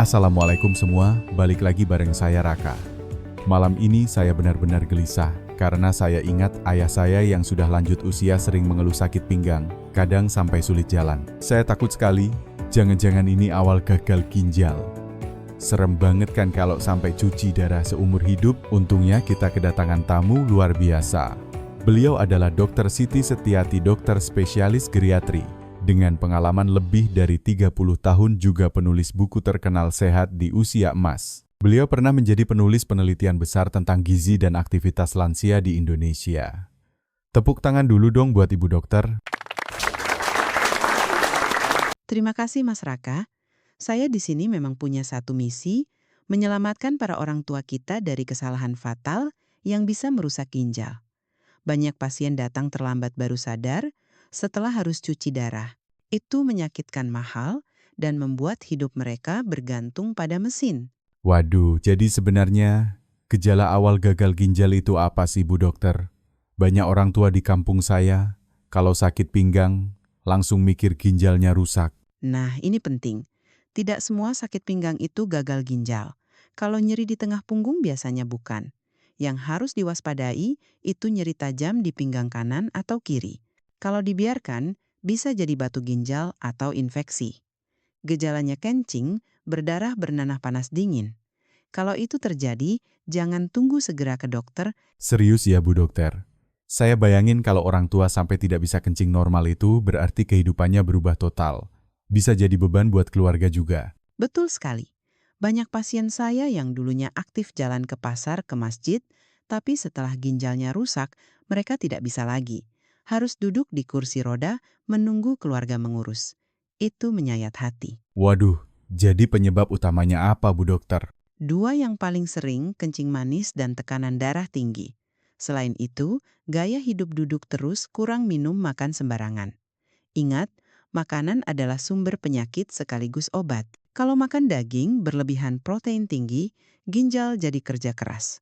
Assalamualaikum semua, balik lagi bareng saya Raka. Malam ini saya benar-benar gelisah, karena saya ingat ayah saya yang sudah lanjut usia sering mengeluh sakit pinggang, kadang sampai sulit jalan. Saya takut sekali, jangan-jangan ini awal gagal ginjal. Serem banget kan kalau sampai cuci darah seumur hidup. Untungnya kita kedatangan tamu luar biasa. Beliau adalah Dr. Siti Setiati, dokter spesialis geriatri. Dengan pengalaman lebih dari 30 tahun juga penulis buku terkenal Sehat di Usia Emas. Beliau pernah menjadi penulis penelitian besar tentang gizi dan aktivitas lansia di Indonesia. Tepuk tangan dulu dong buat Ibu Dokter. Terima kasih Mas Raka. Saya di sini memang punya satu misi, menyelamatkan para orang tua kita dari kesalahan fatal yang bisa merusak ginjal. Banyak pasien datang terlambat baru sadar, setelah harus cuci darah. Itu menyakitkan mahal dan membuat hidup mereka bergantung pada mesin. Waduh, jadi sebenarnya gejala awal gagal ginjal itu apa sih Bu Dokter? Banyak orang tua di kampung saya, kalau sakit pinggang, langsung mikir ginjalnya rusak. Nah, ini penting. Tidak semua sakit pinggang itu gagal ginjal. Kalau nyeri di tengah punggung biasanya bukan. Yang harus diwaspadai itu nyeri tajam di pinggang kanan atau kiri. Kalau dibiarkan, bisa jadi batu ginjal atau infeksi. Gejalanya kencing, berdarah, bernanah panas dingin. Kalau itu terjadi, jangan tunggu segera ke dokter. Serius ya Bu Dokter? Saya bayangin kalau orang tua sampai tidak bisa kencing normal itu berarti kehidupannya berubah total. Bisa jadi beban buat keluarga juga. Betul sekali. Banyak pasien saya yang dulunya aktif jalan ke pasar, ke masjid, tapi setelah ginjalnya rusak, mereka tidak bisa lagi. Harus duduk di kursi roda, menunggu keluarga mengurus. Itu menyayat hati. Waduh, jadi penyebab utamanya apa Bu Dokter? Dua yang paling sering, kencing manis dan tekanan darah tinggi. Selain itu, gaya hidup duduk terus, kurang minum, makan sembarangan. Ingat, makanan adalah sumber penyakit sekaligus obat. Kalau makan daging berlebihan protein tinggi, ginjal jadi kerja keras.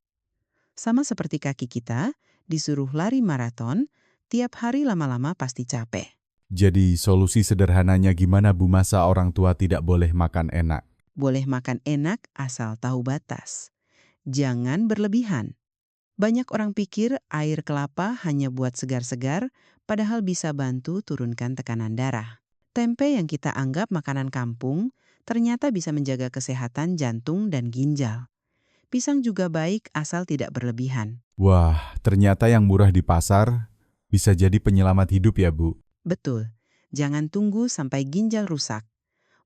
Sama seperti kaki kita, disuruh lari maraton, tiap hari lama-lama pasti capek. Jadi solusi sederhananya gimana Bu, masa orang tua tidak boleh makan enak? Boleh makan enak asal tahu batas. Jangan berlebihan. Banyak orang pikir air kelapa hanya buat segar-segar, padahal bisa bantu turunkan tekanan darah. Tempe yang kita anggap makanan kampung, ternyata bisa menjaga kesehatan jantung dan ginjal. Pisang juga baik asal tidak berlebihan. Wah, ternyata yang murah di pasar bisa jadi penyelamat hidup ya Bu. Betul, jangan tunggu sampai ginjal rusak.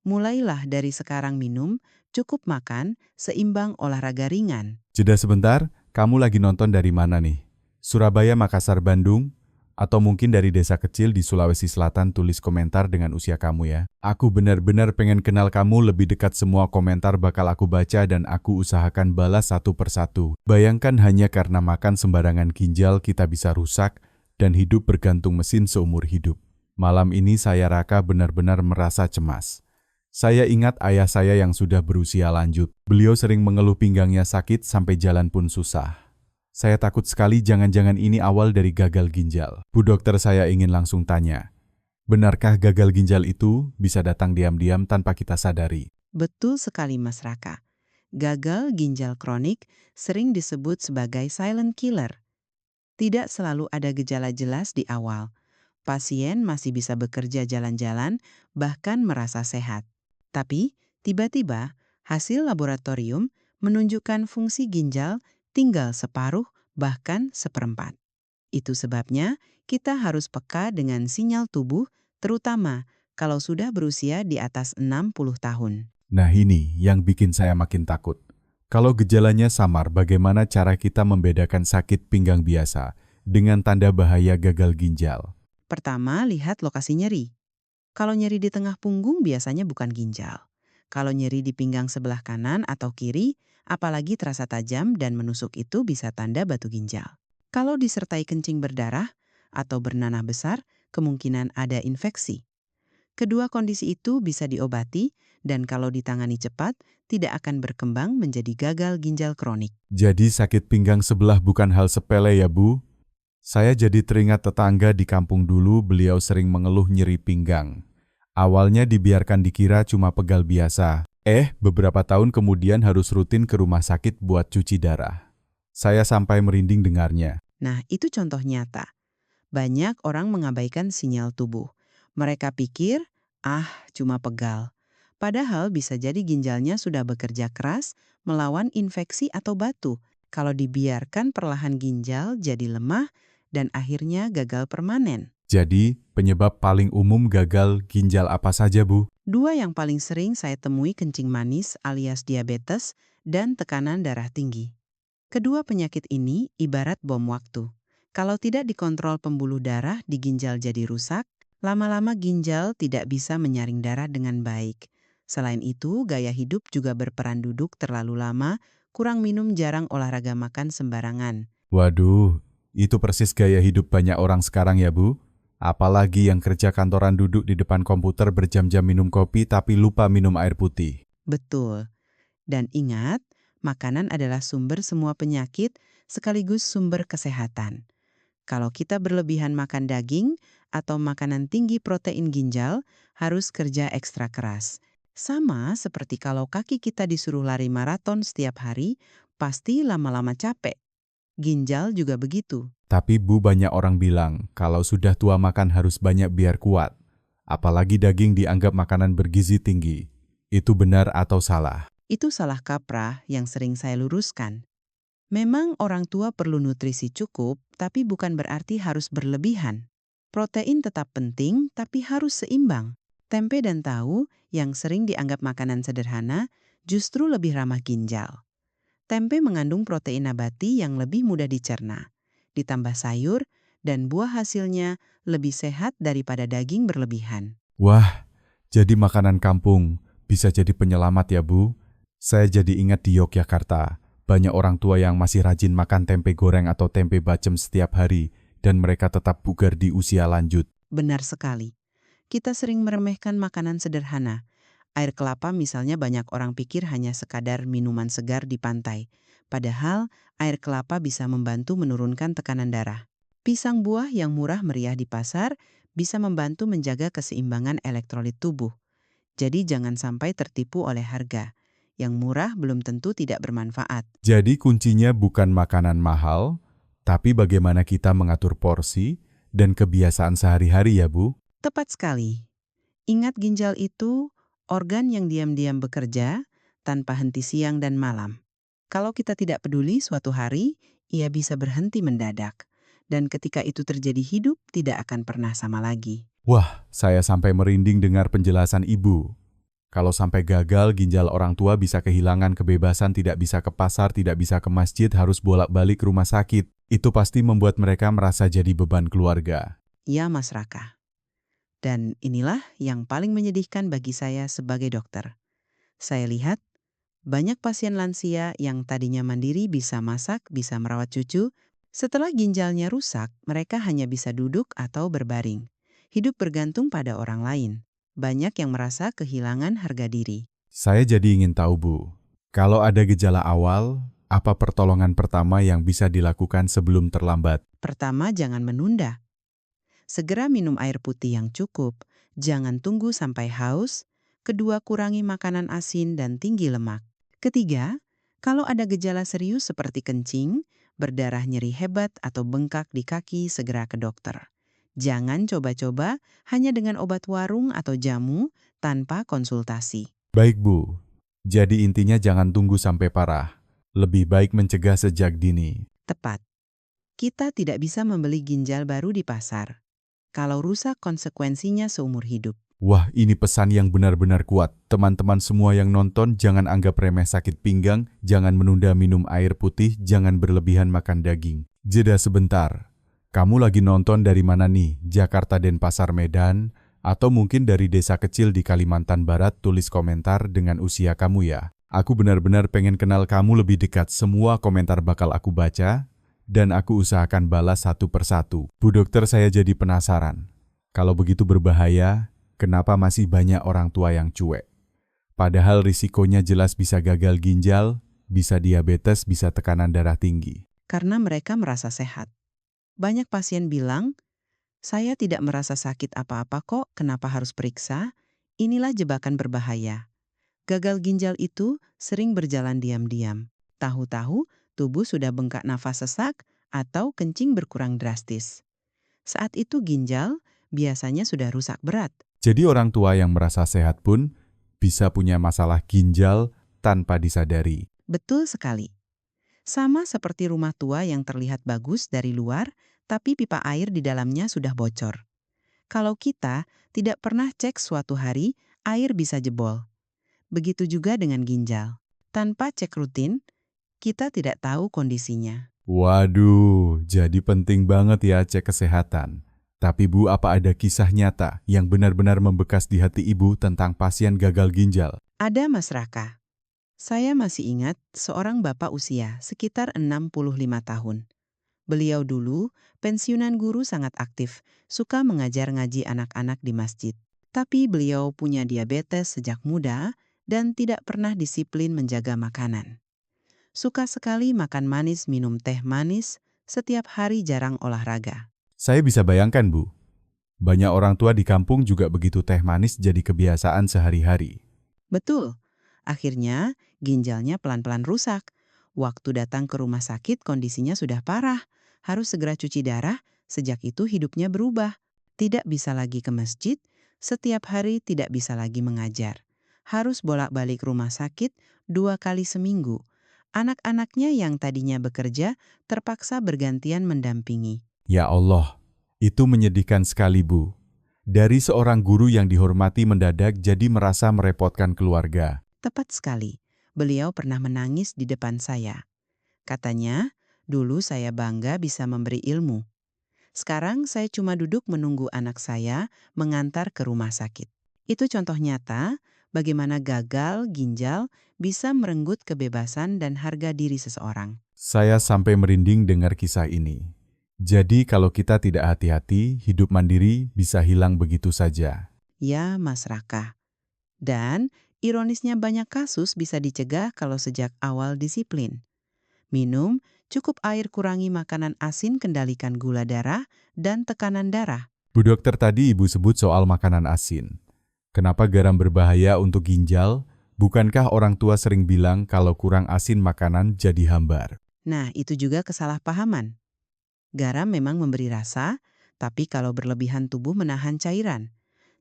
Mulailah dari sekarang minum, cukup makan, seimbang olahraga ringan. Jeda sebentar, kamu lagi nonton dari mana nih? Surabaya, Makassar, Bandung? Atau mungkin dari desa kecil di Sulawesi Selatan? Tulis komentar dengan usia kamu ya. Aku benar-benar pengen kenal kamu lebih dekat, semua komentar bakal aku baca dan aku usahakan balas satu persatu. Bayangkan hanya karena makan sembarangan ginjal kita bisa rusak dan hidup bergantung mesin seumur hidup. Malam ini saya Raka benar-benar merasa cemas. Saya ingat ayah saya yang sudah berusia lanjut. Beliau sering mengeluh pinggangnya sakit sampai jalan pun susah. Saya takut sekali jangan-jangan ini awal dari gagal ginjal. Bu Dokter, saya ingin langsung tanya, benarkah gagal ginjal itu bisa datang diam-diam tanpa kita sadari? Betul sekali Mas Raka. Gagal ginjal kronik sering disebut sebagai silent killer. Tidak selalu ada gejala jelas di awal. Pasien masih bisa bekerja, jalan-jalan, bahkan merasa sehat. Tapi, tiba-tiba, hasil laboratorium menunjukkan fungsi ginjal tinggal separuh, bahkan seperempat. Itu sebabnya kita harus peka dengan sinyal tubuh, terutama kalau sudah berusia di atas 60 tahun. Nah ini yang bikin saya makin takut. Kalau gejalanya samar, bagaimana cara kita membedakan sakit pinggang biasa dengan tanda bahaya gagal ginjal? Pertama, lihat lokasi nyeri. Kalau nyeri di tengah punggung biasanya bukan ginjal. Kalau nyeri di pinggang sebelah kanan atau kiri, apalagi terasa tajam dan menusuk, itu bisa tanda batu ginjal. Kalau disertai kencing berdarah atau bernanah besar, kemungkinan ada infeksi. Kedua kondisi itu bisa diobati dan kalau ditangani cepat, tidak akan berkembang menjadi gagal ginjal kronik. Jadi sakit pinggang sebelah bukan hal sepele ya Bu? Saya jadi teringat tetangga di kampung dulu, beliau sering mengeluh nyeri pinggang. Awalnya dibiarkan dikira cuma pegal biasa, Beberapa tahun kemudian harus rutin ke rumah sakit buat cuci darah. Saya sampai merinding dengarnya. Nah, itu contoh nyata. Banyak orang mengabaikan sinyal tubuh. Mereka pikir, cuma pegal. Padahal bisa jadi ginjalnya sudah bekerja keras melawan infeksi atau batu. Kalau dibiarkan perlahan ginjal jadi lemah dan akhirnya gagal permanen. Jadi, penyebab paling umum gagal ginjal apa saja, Bu? Dua yang paling sering saya temui kencing manis alias diabetes dan tekanan darah tinggi. Kedua penyakit ini ibarat bom waktu. Kalau tidak dikontrol pembuluh darah di ginjal jadi rusak, lama-lama ginjal tidak bisa menyaring darah dengan baik. Selain itu, gaya hidup juga berperan. Duduk terlalu lama, kurang minum, jarang olahraga, makan sembarangan. Waduh, itu persis gaya hidup banyak orang sekarang ya, Bu. Apalagi yang kerja kantoran duduk di depan komputer berjam-jam minum kopi tapi lupa minum air putih. Betul. Dan ingat, makanan adalah sumber semua penyakit sekaligus sumber kesehatan. Kalau kita berlebihan makan daging atau makanan tinggi protein ginjal, harus kerja ekstra keras. Sama seperti kalau kaki kita disuruh lari maraton setiap hari, pasti lama-lama capek. Ginjal juga begitu. Tapi Bu, banyak orang bilang kalau sudah tua makan harus banyak biar kuat. Apalagi daging dianggap makanan bergizi tinggi. Itu benar atau salah? Itu salah kaprah yang sering saya luruskan. Memang orang tua perlu nutrisi cukup, tapi bukan berarti harus berlebihan. Protein tetap penting, tapi harus seimbang. Tempe dan tahu yang sering dianggap makanan sederhana justru lebih ramah ginjal. Tempe mengandung protein nabati yang lebih mudah dicerna. Ditambah sayur dan buah, hasilnya lebih sehat daripada daging berlebihan. Wah, jadi makanan kampung bisa jadi penyelamat ya, Bu? Saya jadi ingat di Yogyakarta, banyak orang tua yang masih rajin makan tempe goreng atau tempe bacem setiap hari dan mereka tetap bugar di usia lanjut. Benar sekali. Kita sering meremehkan makanan sederhana. Air kelapa misalnya, banyak orang pikir hanya sekadar minuman segar di pantai. Padahal air kelapa bisa membantu menurunkan tekanan darah. Pisang buah yang murah meriah di pasar bisa membantu menjaga keseimbangan elektrolit tubuh. Jadi jangan sampai tertipu oleh harga. Yang murah belum tentu tidak bermanfaat. Jadi kuncinya bukan makanan mahal, tapi bagaimana kita mengatur porsi dan kebiasaan sehari-hari ya, Bu? Tepat sekali. Ingat, ginjal itu organ yang diam-diam bekerja tanpa henti siang dan malam. Kalau kita tidak peduli, suatu hari ia bisa berhenti mendadak. Dan ketika itu terjadi, hidup tidak akan pernah sama lagi. Wah, saya sampai merinding dengar penjelasan Ibu. Kalau sampai gagal, ginjal orang tua bisa kehilangan kebebasan, tidak bisa ke pasar, tidak bisa ke masjid, harus bolak-balik ke rumah sakit. Itu pasti membuat mereka merasa jadi beban keluarga. Ya, Mas Raka. Dan inilah yang paling menyedihkan bagi saya sebagai dokter. Saya lihat banyak pasien lansia yang tadinya mandiri, bisa masak, bisa merawat cucu. Setelah ginjalnya rusak, mereka hanya bisa duduk atau berbaring. Hidup bergantung pada orang lain. Banyak yang merasa kehilangan harga diri. Saya jadi ingin tahu, Bu, kalau ada gejala awal, apa pertolongan pertama yang bisa dilakukan sebelum terlambat? Pertama, jangan menunda. Segera minum air putih yang cukup. Jangan tunggu sampai haus. Kedua, kurangi makanan asin dan tinggi lemak. Ketiga, kalau ada gejala serius seperti kencing, berdarah, nyeri hebat, atau bengkak di kaki, segera ke dokter. Jangan coba-coba hanya dengan obat warung atau jamu tanpa konsultasi. Baik, Bu. Jadi intinya jangan tunggu sampai parah. Lebih baik mencegah sejak dini. Tepat. Kita tidak bisa membeli ginjal baru di pasar. Kalau rusak, konsekuensinya seumur hidup. Wah, ini pesan yang benar-benar kuat. Teman-teman semua yang nonton, jangan anggap remeh sakit pinggang, jangan menunda minum air putih, jangan berlebihan makan daging. Jeda sebentar. Kamu lagi nonton dari mana nih? Jakarta, Denpasar, Medan, atau mungkin dari desa kecil di Kalimantan Barat? Tulis komentar dengan usia kamu ya. Aku benar-benar pengen kenal kamu lebih dekat. Semua komentar bakal aku baca, dan aku usahakan balas satu persatu. Bu dokter, saya jadi penasaran. Kalau begitu berbahaya, kenapa masih banyak orang tua yang cuek? Padahal risikonya jelas bisa gagal ginjal, bisa diabetes, bisa tekanan darah tinggi. Karena mereka merasa sehat. Banyak pasien bilang, saya tidak merasa sakit apa-apa kok, kenapa harus periksa? Inilah jebakan berbahaya. Gagal ginjal itu sering berjalan diam-diam. Tahu-tahu tubuh sudah bengkak nafas sesak atau kencing berkurang drastis. Saat itu ginjal biasanya sudah rusak berat. Jadi orang tua yang merasa sehat pun bisa punya masalah ginjal tanpa disadari. Betul sekali. Sama seperti rumah tua yang terlihat bagus dari luar, tapi pipa air di dalamnya sudah bocor. Kalau kita tidak pernah cek suatu hari, air bisa jebol. Begitu juga dengan ginjal. Tanpa cek rutin, kita tidak tahu kondisinya. Waduh, jadi penting banget ya cek kesehatan. Tapi Bu, apa ada kisah nyata yang benar-benar membekas di hati Ibu tentang pasien gagal ginjal? Ada Mas Raka. Saya masih ingat seorang bapak usia sekitar 65 tahun. Beliau dulu pensiunan guru sangat aktif, suka mengajar ngaji anak-anak di masjid. Tapi beliau punya diabetes sejak muda dan tidak pernah disiplin menjaga makanan. Suka sekali makan manis, minum teh manis, setiap hari jarang olahraga. Saya bisa bayangkan Bu, banyak orang tua di kampung juga begitu teh manis jadi kebiasaan sehari-hari. Betul. Akhirnya, ginjalnya pelan-pelan rusak. Waktu datang ke rumah sakit, kondisinya sudah parah. Harus segera cuci darah, sejak itu hidupnya berubah. Tidak bisa lagi ke masjid, setiap hari tidak bisa lagi mengajar. Harus bolak-balik rumah sakit 2 kali seminggu. Anak-anaknya yang tadinya bekerja terpaksa bergantian mendampingi. Ya Allah, itu menyedihkan sekali Bu. Dari seorang guru yang dihormati mendadak jadi merasa merepotkan keluarga. Tepat sekali, beliau pernah menangis di depan saya. Katanya, dulu saya bangga bisa memberi ilmu. Sekarang saya cuma duduk menunggu anak saya mengantar ke rumah sakit. Itu contoh nyata bagaimana gagal ginjal bisa merenggut kebebasan dan harga diri seseorang. Saya sampai merinding dengar kisah ini. Jadi kalau kita tidak hati-hati, hidup mandiri bisa hilang begitu saja. Ya, Mas Raka. Dan ironisnya banyak kasus bisa dicegah kalau sejak awal disiplin. Minum, cukup air, kurangi makanan asin, kendalikan gula darah dan tekanan darah. Bu dokter, tadi Ibu sebut soal makanan asin. Kenapa garam berbahaya untuk ginjal? Bukankah orang tua sering bilang kalau kurang asin makanan jadi hambar? Nah, itu juga kesalahpahaman. Garam memang memberi rasa, tapi kalau berlebihan tubuh menahan cairan.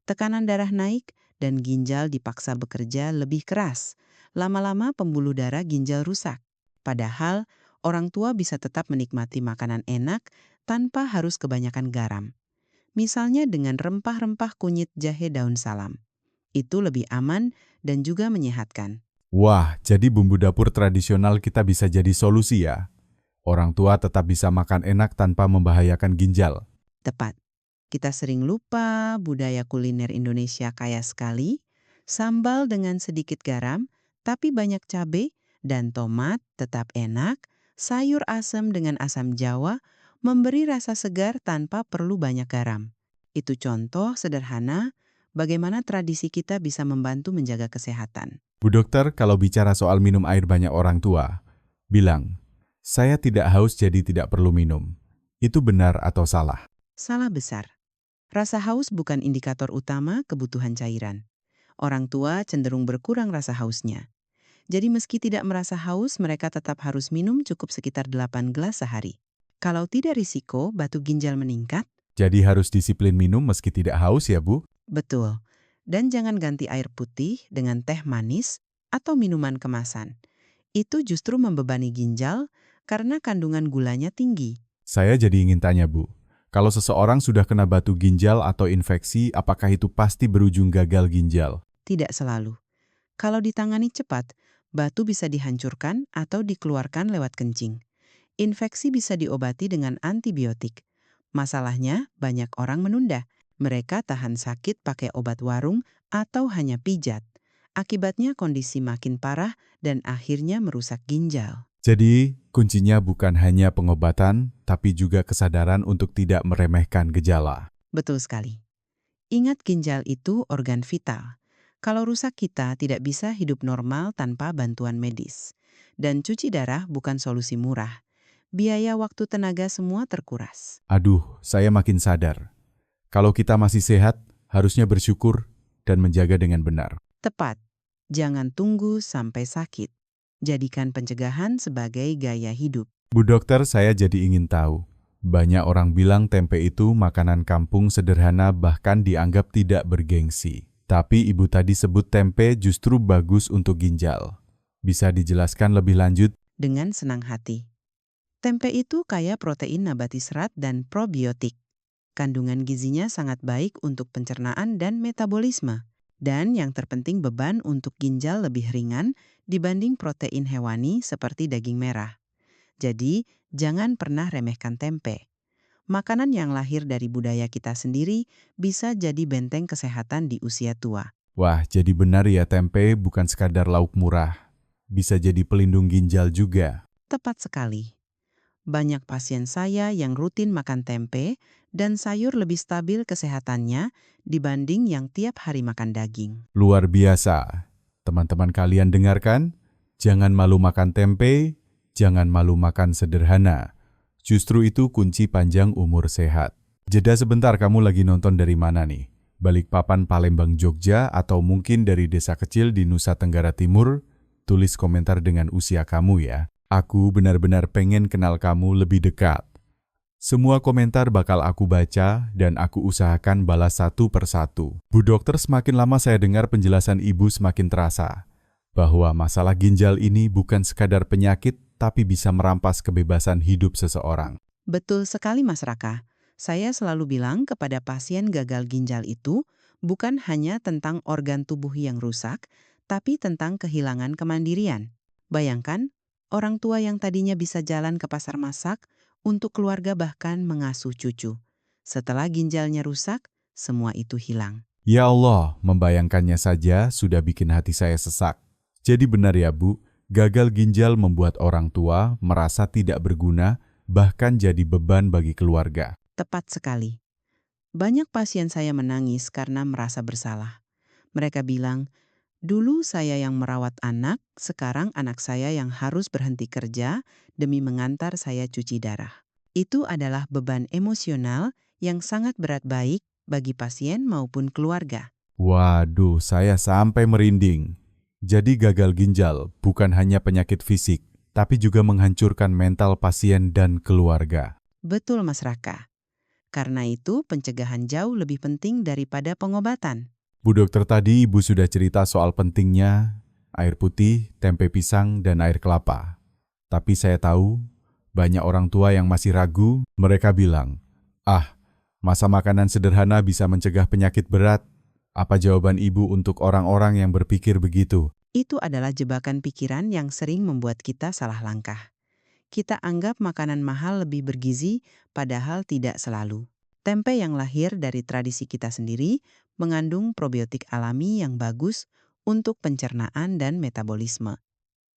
Tekanan darah naik dan ginjal dipaksa bekerja lebih keras. Lama-lama pembuluh darah ginjal rusak. Padahal orang tua bisa tetap menikmati makanan enak tanpa harus kebanyakan garam. Misalnya dengan rempah-rempah kunyit, jahe, daun salam. Itu lebih aman dan juga menyehatkan. Wah, jadi bumbu dapur tradisional kita bisa jadi solusi ya? Orang tua tetap bisa makan enak tanpa membahayakan ginjal. Tepat. Kita sering lupa budaya kuliner Indonesia kaya sekali, sambal dengan sedikit garam, tapi banyak cabai dan tomat tetap enak, sayur asam dengan asam Jawa memberi rasa segar tanpa perlu banyak garam. Itu contoh sederhana bagaimana tradisi kita bisa membantu menjaga kesehatan. Bu dokter, kalau bicara soal minum air banyak orang tua, bilang, saya tidak haus jadi tidak perlu minum. Itu benar atau salah? Salah besar. Rasa haus bukan indikator utama kebutuhan cairan. Orang tua cenderung berkurang rasa hausnya. Jadi meski tidak merasa haus, mereka tetap harus minum cukup sekitar 8 gelas sehari. Kalau tidak risiko batu ginjal meningkat, Jadi harus disiplin minum meski tidak haus ya Bu? betul. Dan jangan ganti air putih dengan teh manis atau minuman kemasan. Itu justru membebani ginjal karena kandungan gulanya tinggi. Saya jadi ingin tanya Bu, kalau seseorang sudah kena batu ginjal atau infeksi, apakah itu pasti berujung gagal ginjal? Tidak selalu. Kalau ditangani cepat, batu bisa dihancurkan atau dikeluarkan lewat kencing. Infeksi bisa diobati dengan antibiotik. Masalahnya, banyak orang menunda. Mereka tahan sakit pakai obat warung atau hanya pijat. Akibatnya kondisi makin parah dan akhirnya merusak ginjal. Jadi, kuncinya bukan hanya pengobatan, tapi juga kesadaran untuk tidak meremehkan gejala. Betul sekali. Ingat, ginjal itu organ vital. Kalau rusak, kita tidak bisa hidup normal tanpa bantuan medis. Dan cuci darah bukan solusi murah. Biaya, waktu, tenaga semua terkuras. Aduh, saya makin sadar. Kalau kita masih sehat, harusnya bersyukur dan menjaga dengan benar. Tepat. Jangan tunggu sampai sakit. Jadikan pencegahan sebagai gaya hidup. Bu dokter, saya jadi ingin tahu. Banyak orang bilang tempe itu makanan kampung sederhana bahkan dianggap tidak bergengsi. Tapi ibu tadi sebut tempe justru bagus untuk ginjal. Bisa dijelaskan lebih lanjut? Dengan senang hati. Tempe itu kaya protein nabati serat dan probiotik. Kandungan gizinya sangat baik untuk pencernaan dan metabolisme. Dan yang terpenting beban untuk ginjal lebih ringan dibanding protein hewani seperti daging merah. Jadi, jangan pernah remehkan tempe. Makanan yang lahir dari budaya kita sendiri bisa jadi benteng kesehatan di usia tua. Wah, jadi benar ya tempe bukan sekadar lauk murah. Bisa jadi pelindung ginjal juga. Tepat sekali. Banyak pasien saya yang rutin makan tempe dan sayur lebih stabil kesehatannya dibanding yang tiap hari makan daging. Luar biasa. Teman-teman kalian dengarkan? Jangan malu makan tempe, jangan malu makan sederhana. Justru itu kunci panjang umur sehat. Jeda sebentar, kamu lagi nonton dari mana nih? Balikpapan, Palembang, Jogja, atau mungkin dari desa kecil di Nusa Tenggara Timur? Tulis komentar dengan usia kamu ya. Aku benar-benar pengen kenal kamu lebih dekat. Semua komentar bakal aku baca dan aku usahakan balas satu persatu. Bu dokter, semakin lama saya dengar penjelasan ibu semakin terasa bahwa masalah ginjal ini bukan sekadar penyakit tapi bisa merampas kebebasan hidup seseorang. Betul sekali Mas Raka. Saya selalu bilang kepada pasien gagal ginjal itu bukan hanya tentang organ tubuh yang rusak, tapi tentang kehilangan kemandirian. Bayangkan, orang tua yang tadinya bisa jalan ke pasar masak, untuk keluarga bahkan mengasuh cucu. Setelah ginjalnya rusak, semua itu hilang. Ya Allah, membayangkannya saja sudah bikin hati saya sesak. Jadi benar ya Bu, gagal ginjal membuat orang tua merasa tidak berguna, bahkan jadi beban bagi keluarga. Tepat sekali. Banyak pasien saya menangis karena merasa bersalah. Mereka bilang, dulu saya yang merawat anak, sekarang anak saya yang harus berhenti kerja demi mengantar saya cuci darah. Itu adalah beban emosional yang sangat berat baik bagi pasien maupun keluarga. Waduh, saya sampai merinding. Jadi gagal ginjal bukan hanya penyakit fisik, tapi juga menghancurkan mental pasien dan keluarga. Betul Mas Raka. Karena itu pencegahan jauh lebih penting daripada pengobatan. Bu dokter, tadi ibu sudah cerita soal pentingnya air putih, tempe pisang, dan air kelapa. Tapi saya tahu banyak orang tua yang masih ragu. Mereka bilang, masa makanan sederhana bisa mencegah penyakit berat. Apa jawaban ibu untuk orang-orang yang berpikir begitu? Itu adalah jebakan pikiran yang sering membuat kita salah langkah. Kita anggap makanan mahal lebih bergizi, padahal tidak selalu. Tempe yang lahir dari tradisi kita sendiri mengandung probiotik alami yang bagus untuk pencernaan dan metabolisme.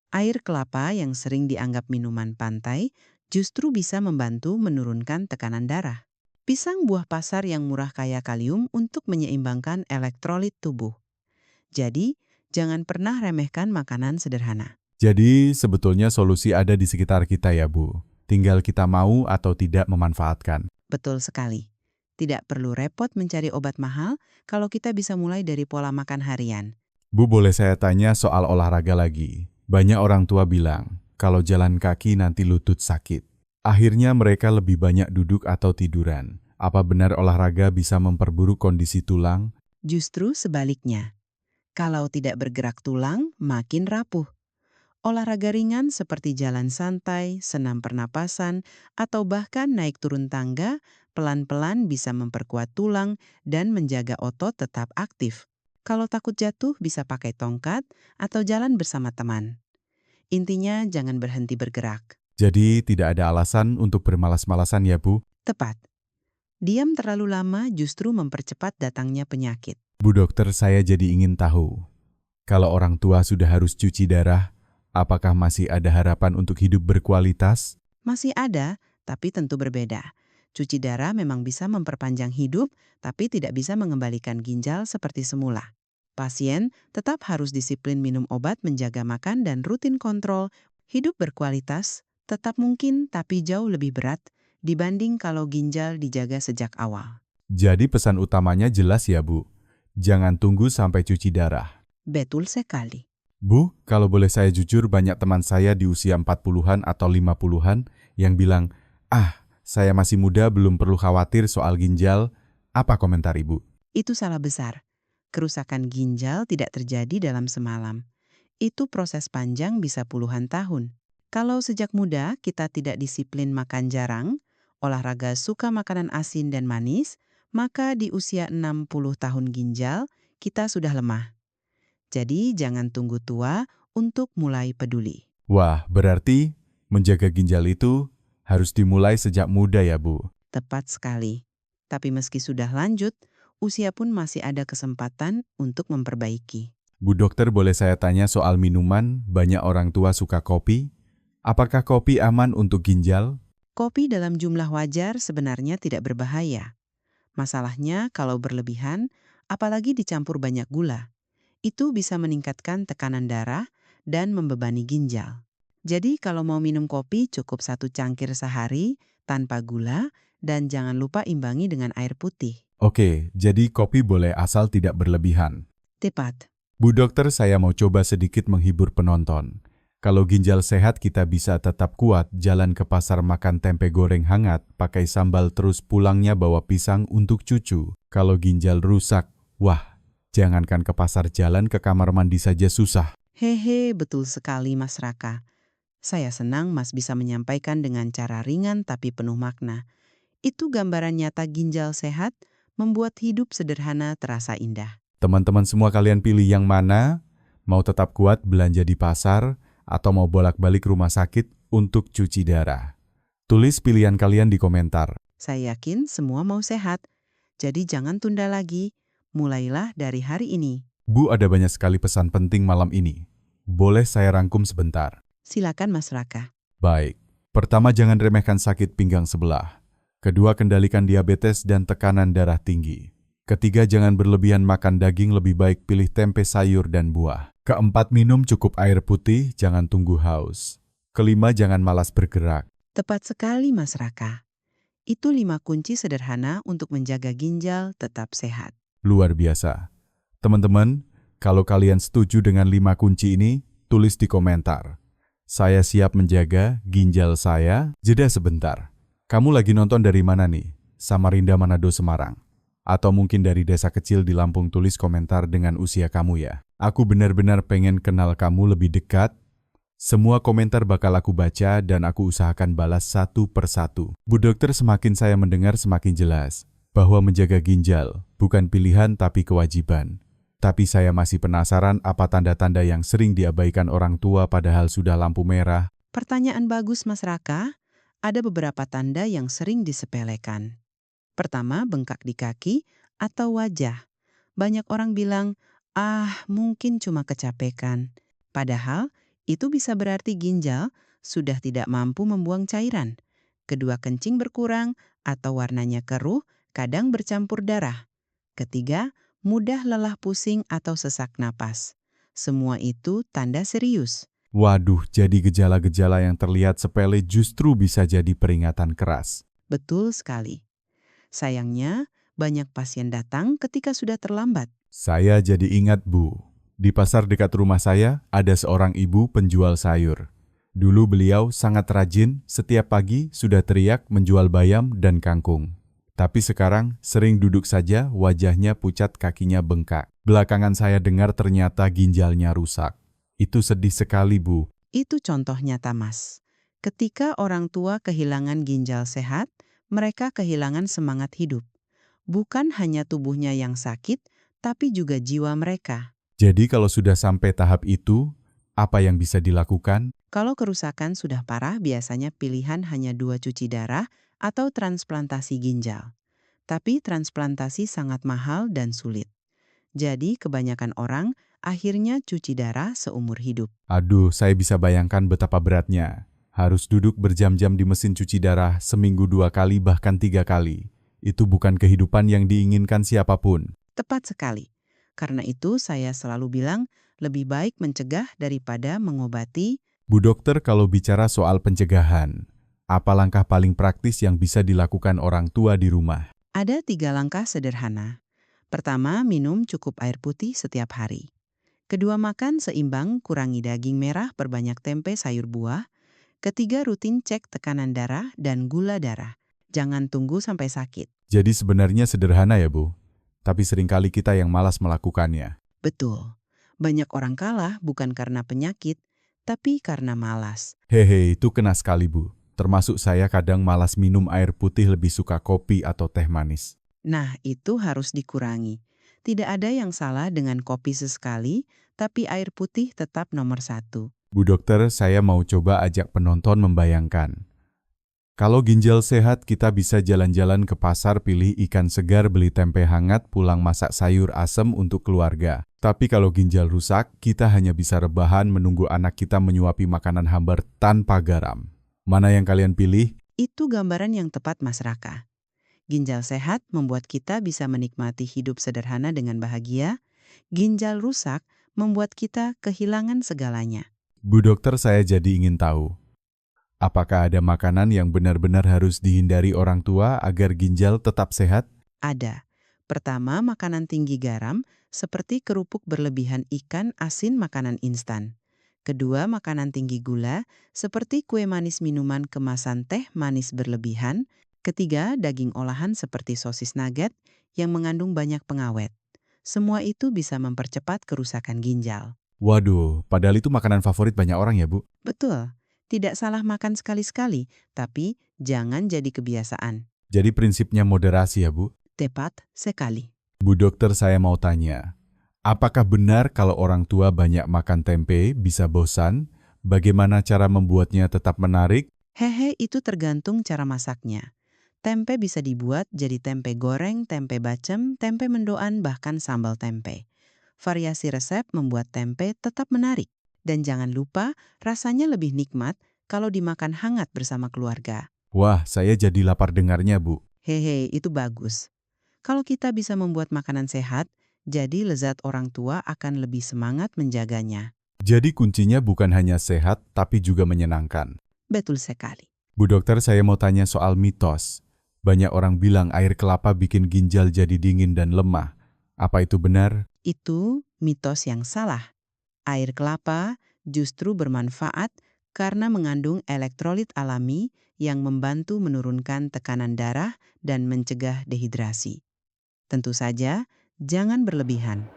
Air kelapa yang sering dianggap minuman pantai justru bisa membantu menurunkan tekanan darah. Pisang buah pasar yang murah kaya kalium untuk menyeimbangkan elektrolit tubuh. Jadi, jangan pernah remehkan makanan sederhana. Jadi sebetulnya solusi ada di sekitar kita ya Bu. Tinggal kita mau atau tidak memanfaatkan. Betul sekali. Tidak perlu repot mencari obat mahal kalau kita bisa mulai dari pola makan harian. Bu, boleh saya tanya soal olahraga lagi? Banyak orang tua bilang, kalau jalan kaki nanti lutut sakit. Akhirnya mereka lebih banyak duduk atau tiduran. Apa benar olahraga bisa memperburuk kondisi tulang? Justru sebaliknya. Kalau tidak bergerak tulang, makin rapuh. Olahraga ringan seperti jalan santai, senam pernapasan, atau bahkan naik turun tangga, pelan-pelan bisa memperkuat tulang dan menjaga otot tetap aktif. Kalau takut jatuh, bisa pakai tongkat atau jalan bersama teman. Intinya, jangan berhenti bergerak. Jadi tidak ada alasan untuk bermalas-malasan ya Bu? Tepat. Diam terlalu lama justru mempercepat datangnya penyakit. Bu dokter, saya jadi ingin tahu. Kalau orang tua sudah harus cuci darah, apakah masih ada harapan untuk hidup berkualitas? Masih ada, tapi tentu berbeda. Cuci darah memang bisa memperpanjang hidup, tapi tidak bisa mengembalikan ginjal seperti semula. Pasien tetap harus disiplin minum obat, menjaga makan, dan rutin kontrol. Hidup berkualitas tetap mungkin, tapi jauh lebih berat dibanding kalau ginjal dijaga sejak awal. Jadi pesan utamanya jelas ya Bu. Jangan tunggu sampai cuci darah. Betul sekali. Bu, kalau boleh saya jujur, banyak teman saya di usia 40-an atau 50-an yang bilang, saya masih muda, belum perlu khawatir soal ginjal. Apa komentar Ibu? Itu salah besar. Kerusakan ginjal tidak terjadi dalam semalam. Itu proses panjang bisa puluhan tahun. Kalau sejak muda kita tidak disiplin makan jarang, olahraga suka makanan asin dan manis, maka di usia 60 tahun ginjal kita sudah lemah. Jadi jangan tunggu tua untuk mulai peduli. Wah, berarti menjaga ginjal itu harus dimulai sejak muda ya, Bu? Tepat sekali. Tapi meski sudah lanjut, usia pun masih ada kesempatan untuk memperbaiki. Bu dokter, boleh saya tanya soal minuman? Banyak orang tua suka kopi. Apakah kopi aman untuk ginjal? Kopi dalam jumlah wajar sebenarnya tidak berbahaya. Masalahnya kalau berlebihan, apalagi dicampur banyak gula, itu bisa meningkatkan tekanan darah dan membebani ginjal. Jadi kalau mau minum kopi cukup 1 cangkir sehari tanpa gula dan jangan lupa imbangi dengan air putih. Oke, jadi kopi boleh asal tidak berlebihan. Tepat. Bu dokter, saya mau coba sedikit menghibur penonton. Kalau ginjal sehat kita bisa tetap kuat, jalan ke pasar makan tempe goreng hangat, pakai sambal terus pulangnya bawa pisang untuk cucu. Kalau ginjal rusak, wah, jangankan ke pasar, jalan ke kamar mandi saja susah. Hehe, betul sekali Mas Raka. Saya senang Mas bisa menyampaikan dengan cara ringan tapi penuh makna. Itu gambaran nyata ginjal sehat membuat hidup sederhana terasa indah. Teman-teman semua, kalian pilih yang mana? Mau tetap kuat belanja di pasar atau mau bolak-balik rumah sakit untuk cuci darah? Tulis pilihan kalian di komentar. Saya yakin semua mau sehat, jadi jangan tunda lagi. Mulailah dari hari ini. Bu, ada banyak sekali pesan penting malam ini. Boleh saya rangkum sebentar? Silakan Mas Raka. Baik. Pertama, jangan remehkan sakit pinggang sebelah. Kedua, kendalikan diabetes dan tekanan darah tinggi. Ketiga, jangan berlebihan makan daging, lebih baik pilih tempe, sayur, dan buah. Keempat, minum cukup air putih, jangan tunggu haus. Kelima, jangan malas bergerak. Tepat sekali Mas Raka. Itu 5 kunci sederhana untuk menjaga ginjal tetap sehat. Luar biasa. Teman-teman, kalau kalian setuju dengan 5 kunci ini, tulis di komentar. Saya siap menjaga ginjal saya. Jeda sebentar. Kamu lagi nonton dari mana nih? Samarinda, Manado, Semarang? Atau mungkin dari desa kecil di Lampung? Tulis komentar dengan usia kamu ya. Aku benar-benar pengen kenal kamu lebih dekat. Semua komentar bakal aku baca dan aku usahakan balas satu persatu. Bu dokter, semakin saya mendengar semakin jelas bahwa menjaga ginjal bukan pilihan tapi kewajiban. Tapi saya masih penasaran, apa tanda-tanda yang sering diabaikan orang tua padahal sudah lampu merah? Pertanyaan bagus Mas Raka. Ada beberapa tanda yang sering disepelekan. Pertama, bengkak di kaki atau wajah. Banyak orang bilang, mungkin cuma kecapekan. Padahal, itu bisa berarti ginjal sudah tidak mampu membuang cairan. Kedua, kencing berkurang atau warnanya keruh, kadang bercampur darah. Ketiga, mudah lelah pusing atau sesak napas. Semua itu tanda serius. Waduh, jadi gejala-gejala yang terlihat sepele justru bisa jadi peringatan keras. Betul sekali. Sayangnya, banyak pasien datang ketika sudah terlambat. Saya jadi ingat, Bu. Di pasar dekat rumah saya ada seorang ibu penjual sayur. Dulu beliau sangat rajin, setiap pagi sudah teriak menjual bayam dan kangkung. Tapi sekarang sering duduk saja, wajahnya pucat, kakinya bengkak. Belakangan saya dengar ternyata ginjalnya rusak. Itu sedih sekali, Bu. Itu contoh nyata, Mas. Ketika orang tua kehilangan ginjal sehat, mereka kehilangan semangat hidup. Bukan hanya tubuhnya yang sakit, tapi juga jiwa mereka. Jadi kalau sudah sampai tahap itu, apa yang bisa dilakukan? Kalau kerusakan sudah parah, biasanya pilihan hanya 2 cuci darah atau transplantasi ginjal. Tapi transplantasi sangat mahal dan sulit. Jadi kebanyakan orang akhirnya cuci darah seumur hidup. Aduh, saya bisa bayangkan betapa beratnya. Harus duduk berjam-jam di mesin cuci darah, seminggu 2 kali bahkan 3 kali. Itu bukan kehidupan yang diinginkan siapapun. Tepat sekali. Karena itu saya selalu bilang lebih baik mencegah daripada mengobati. Bu dokter, kalau bicara soal pencegahan, apa langkah paling praktis yang bisa dilakukan orang tua di rumah? Ada 3 langkah sederhana. Pertama, minum cukup air putih setiap hari. Kedua, makan seimbang, kurangi daging merah, perbanyak tempe, sayur buah. Ketiga, rutin cek tekanan darah dan gula darah. Jangan tunggu sampai sakit. Jadi sebenarnya sederhana ya, Bu. Tapi seringkali kita yang malas melakukannya. Betul. Banyak orang kalah bukan karena penyakit, tapi karena malas. Hehe, itu kena sekali, Bu. Termasuk saya kadang malas minum air putih, lebih suka kopi atau teh manis. Nah, itu harus dikurangi. Tidak ada yang salah dengan kopi sesekali, tapi air putih tetap nomor satu. Bu dokter, saya mau coba ajak penonton membayangkan. Kalau ginjal sehat, kita bisa jalan-jalan ke pasar, pilih ikan segar, beli tempe hangat, pulang masak sayur asem untuk keluarga. Tapi kalau ginjal rusak, kita hanya bisa rebahan menunggu anak kita menyuapi makanan hambar tanpa garam. Mana yang kalian pilih? Itu gambaran yang tepat, Mas Raka. Ginjal sehat membuat kita bisa menikmati hidup sederhana dengan bahagia. Ginjal rusak membuat kita kehilangan segalanya. Bu dokter, saya jadi ingin tahu. Apakah ada makanan yang benar-benar harus dihindari orang tua agar ginjal tetap sehat? Ada. Pertama, makanan tinggi garam seperti kerupuk berlebihan, ikan asin, makanan instan. Kedua, makanan tinggi gula seperti kue manis, minuman kemasan, teh manis berlebihan. Ketiga, daging olahan seperti sosis nugget yang mengandung banyak pengawet. Semua itu bisa mempercepat kerusakan ginjal. Waduh, padahal itu makanan favorit banyak orang ya, Bu. Betul, tidak salah makan sekali-sekali, tapi jangan jadi kebiasaan. Jadi prinsipnya moderasi ya, Bu. Tepat sekali. Bu dokter, saya mau tanya. Apakah benar kalau orang tua banyak makan tempe bisa bosan? Bagaimana cara membuatnya tetap menarik? Hehe, itu tergantung cara masaknya. Tempe bisa dibuat jadi tempe goreng, tempe bacem, tempe mendoan, bahkan sambal tempe. Variasi resep membuat tempe tetap menarik. Dan jangan lupa, rasanya lebih nikmat kalau dimakan hangat bersama keluarga. Wah, saya jadi lapar dengarnya, Bu. Hehe, itu bagus. Kalau kita bisa membuat makanan sehat, jadi lezat orang tua akan lebih semangat menjaganya. Jadi kuncinya bukan hanya sehat, tapi juga menyenangkan. Betul sekali. Bu dokter, saya mau tanya soal mitos. Banyak orang bilang air kelapa bikin ginjal jadi dingin dan lemah. Apa itu benar? Itu mitos yang salah. Air kelapa justru bermanfaat karena mengandung elektrolit alami yang membantu menurunkan tekanan darah dan mencegah dehidrasi. Tentu saja, jangan berlebihan.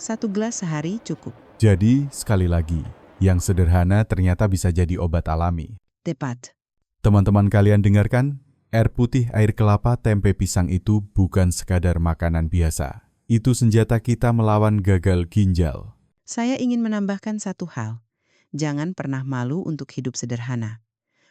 1 gelas sehari cukup. Jadi, sekali lagi, yang sederhana ternyata bisa jadi obat alami. Tepat. Teman-teman kalian dengarkan? Air putih, air kelapa, tempe pisang itu bukan sekadar makanan biasa. Itu senjata kita melawan gagal ginjal. Saya ingin menambahkan satu hal. Jangan pernah malu untuk hidup sederhana.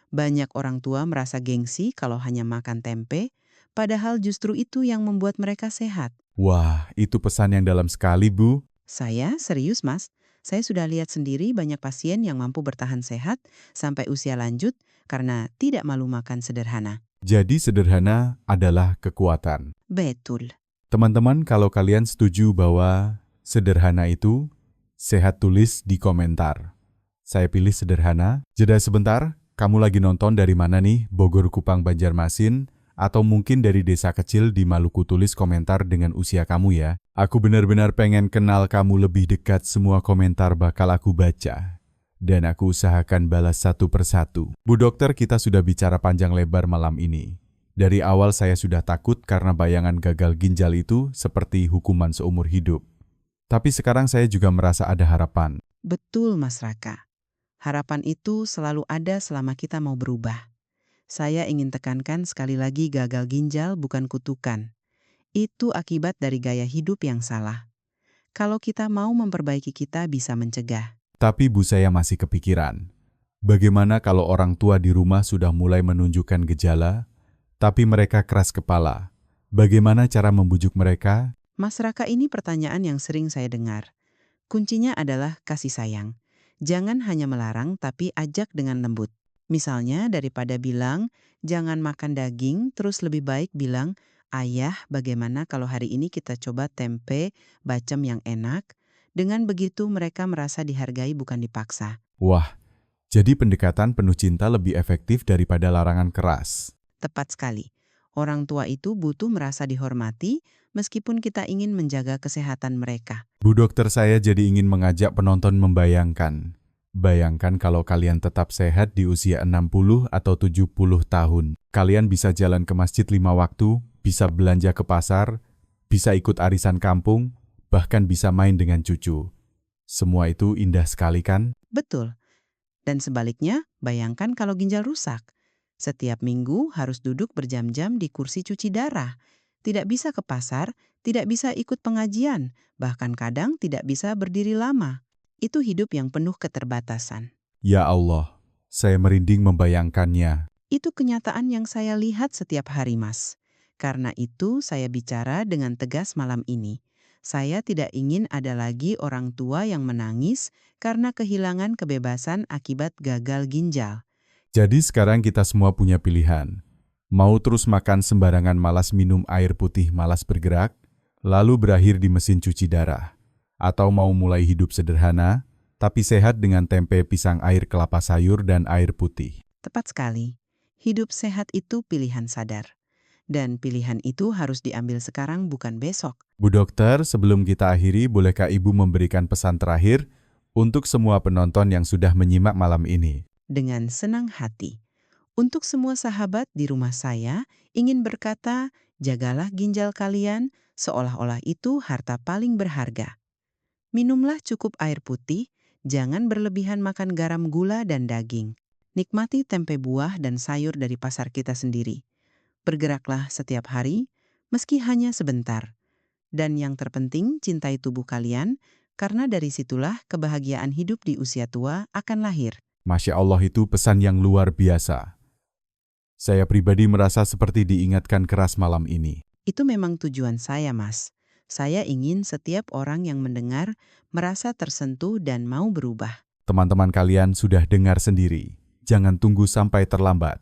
Banyak orang tua merasa gengsi kalau hanya makan tempe, padahal justru itu yang membuat mereka sehat. Wah, itu pesan yang dalam sekali, Bu. Saya serius, Mas. Saya sudah lihat sendiri banyak pasien yang mampu bertahan sehat sampai usia lanjut karena tidak malu makan sederhana. Jadi sederhana adalah kekuatan. Betul. Teman-teman, kalau kalian setuju bahwa sederhana itu, sehat, tulis di komentar. Saya pilih sederhana. Jeda sebentar, kamu lagi nonton dari mana nih? Bogor, Kupang, Banjarmasin, atau mungkin dari desa kecil di Maluku? Tulis komentar dengan usia kamu ya. Aku benar-benar pengen kenal kamu lebih dekat, semua komentar bakal aku baca. Dan aku usahakan balas satu persatu. Bu dokter, kita sudah bicara panjang lebar malam ini. Dari awal saya sudah takut karena bayangan gagal ginjal itu seperti hukuman seumur hidup. Tapi sekarang saya juga merasa ada harapan. Betul, Mas Raka. Harapan itu selalu ada selama kita mau berubah. Saya ingin tekankan sekali lagi, gagal ginjal bukan kutukan. Itu akibat dari gaya hidup yang salah. Kalau kita mau memperbaiki, kita bisa mencegah. Tapi Bu, saya masih kepikiran. Bagaimana kalau orang tua di rumah sudah mulai menunjukkan gejala, tapi mereka keras kepala? Bagaimana cara membujuk mereka? Mas Raka, ini pertanyaan yang sering saya dengar. Kuncinya adalah kasih sayang. Jangan hanya melarang, tapi ajak dengan lembut. Misalnya, daripada bilang, jangan makan daging, terus lebih baik bilang, ayah, bagaimana kalau hari ini kita coba tempe bacem yang enak? Dengan begitu mereka merasa dihargai, bukan dipaksa. Wah, jadi pendekatan penuh cinta lebih efektif daripada larangan keras. Tepat sekali. Orang tua itu butuh merasa dihormati meskipun kita ingin menjaga kesehatan mereka. Bu dokter, saya jadi ingin mengajak penonton membayangkan. Bayangkan kalau kalian tetap sehat di usia 60 atau 70 tahun. Kalian bisa jalan ke masjid 5 waktu, bisa belanja ke pasar, bisa ikut arisan kampung, bahkan bisa main dengan cucu. Semua itu indah sekali kan? Betul. Dan sebaliknya, bayangkan kalau ginjal rusak. Setiap minggu harus duduk berjam-jam di kursi cuci darah. Tidak bisa ke pasar, tidak bisa ikut pengajian, bahkan kadang tidak bisa berdiri lama. Itu hidup yang penuh keterbatasan. Ya Allah, saya merinding membayangkannya. Itu kenyataan yang saya lihat setiap hari, Mas. Karena itu saya bicara dengan tegas malam ini. Saya tidak ingin ada lagi orang tua yang menangis karena kehilangan kebebasan akibat gagal ginjal. Jadi sekarang kita semua punya pilihan. Mau terus makan sembarangan, malas minum air putih, malas bergerak, lalu berakhir di mesin cuci darah. Atau mau mulai hidup sederhana, tapi sehat dengan tempe, pisang, air kelapa sayur, dan air putih. Tepat sekali. Hidup sehat itu pilihan sadar. Dan pilihan itu harus diambil sekarang, bukan besok. Bu dokter, sebelum kita akhiri, bolehkah Ibu memberikan pesan terakhir untuk semua penonton yang sudah menyimak malam ini? Dengan senang hati. Untuk semua sahabat di rumah saya, ingin berkata, jagalah ginjal kalian seolah-olah itu harta paling berharga. Minumlah cukup air putih, jangan berlebihan makan garam, gula, dan daging. Nikmati tempe, buah, dan sayur dari pasar kita sendiri. Bergeraklah setiap hari, meski hanya sebentar. Dan yang terpenting, cintai tubuh kalian, karena dari situlah kebahagiaan hidup di usia tua akan lahir. Masya Allah, itu pesan yang luar biasa. Saya pribadi merasa seperti diingatkan keras malam ini. Itu memang tujuan saya, Mas. Saya ingin setiap orang yang mendengar merasa tersentuh dan mau berubah. Teman-teman kalian sudah dengar sendiri. Jangan tunggu sampai terlambat.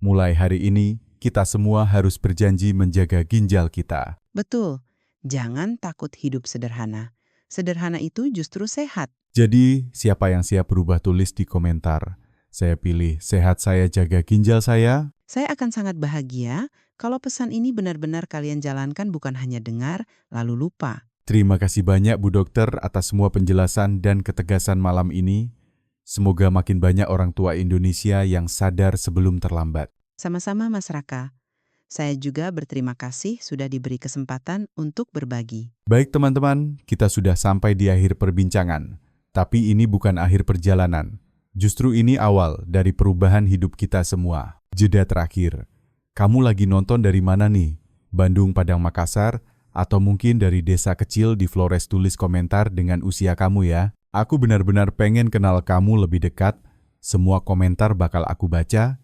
Mulai hari ini, kita semua harus berjanji menjaga ginjal kita. Betul, jangan takut hidup sederhana. Sederhana itu justru sehat. Jadi, siapa yang siap berubah, tulis di komentar. Saya pilih sehat, saya jaga ginjal saya. Saya akan sangat bahagia kalau pesan ini benar-benar kalian jalankan, bukan hanya dengar lalu lupa. Terima kasih banyak Bu Dokter atas semua penjelasan dan ketegasan malam ini. Semoga makin banyak orang tua Indonesia yang sadar sebelum terlambat. Sama-sama, Mas Raka. Saya juga berterima kasih sudah diberi kesempatan untuk berbagi. Baik teman-teman, kita sudah sampai di akhir perbincangan. Tapi ini bukan akhir perjalanan. Justru ini awal dari perubahan hidup kita semua. Jeda terakhir. Kamu lagi nonton dari mana nih? Bandung, Padang, Makassar? Atau mungkin dari desa kecil di Flores? Tulis komentar dengan usia kamu ya. Aku benar-benar pengen kenal kamu lebih dekat. Semua komentar bakal aku baca,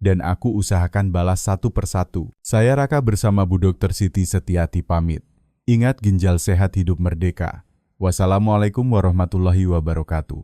dan aku usahakan balas satu persatu. Saya Raka bersama Bu Dokter Siti Setiati pamit. Ingat, ginjal sehat, hidup merdeka. Wassalamualaikum warahmatullahi wabarakatuh.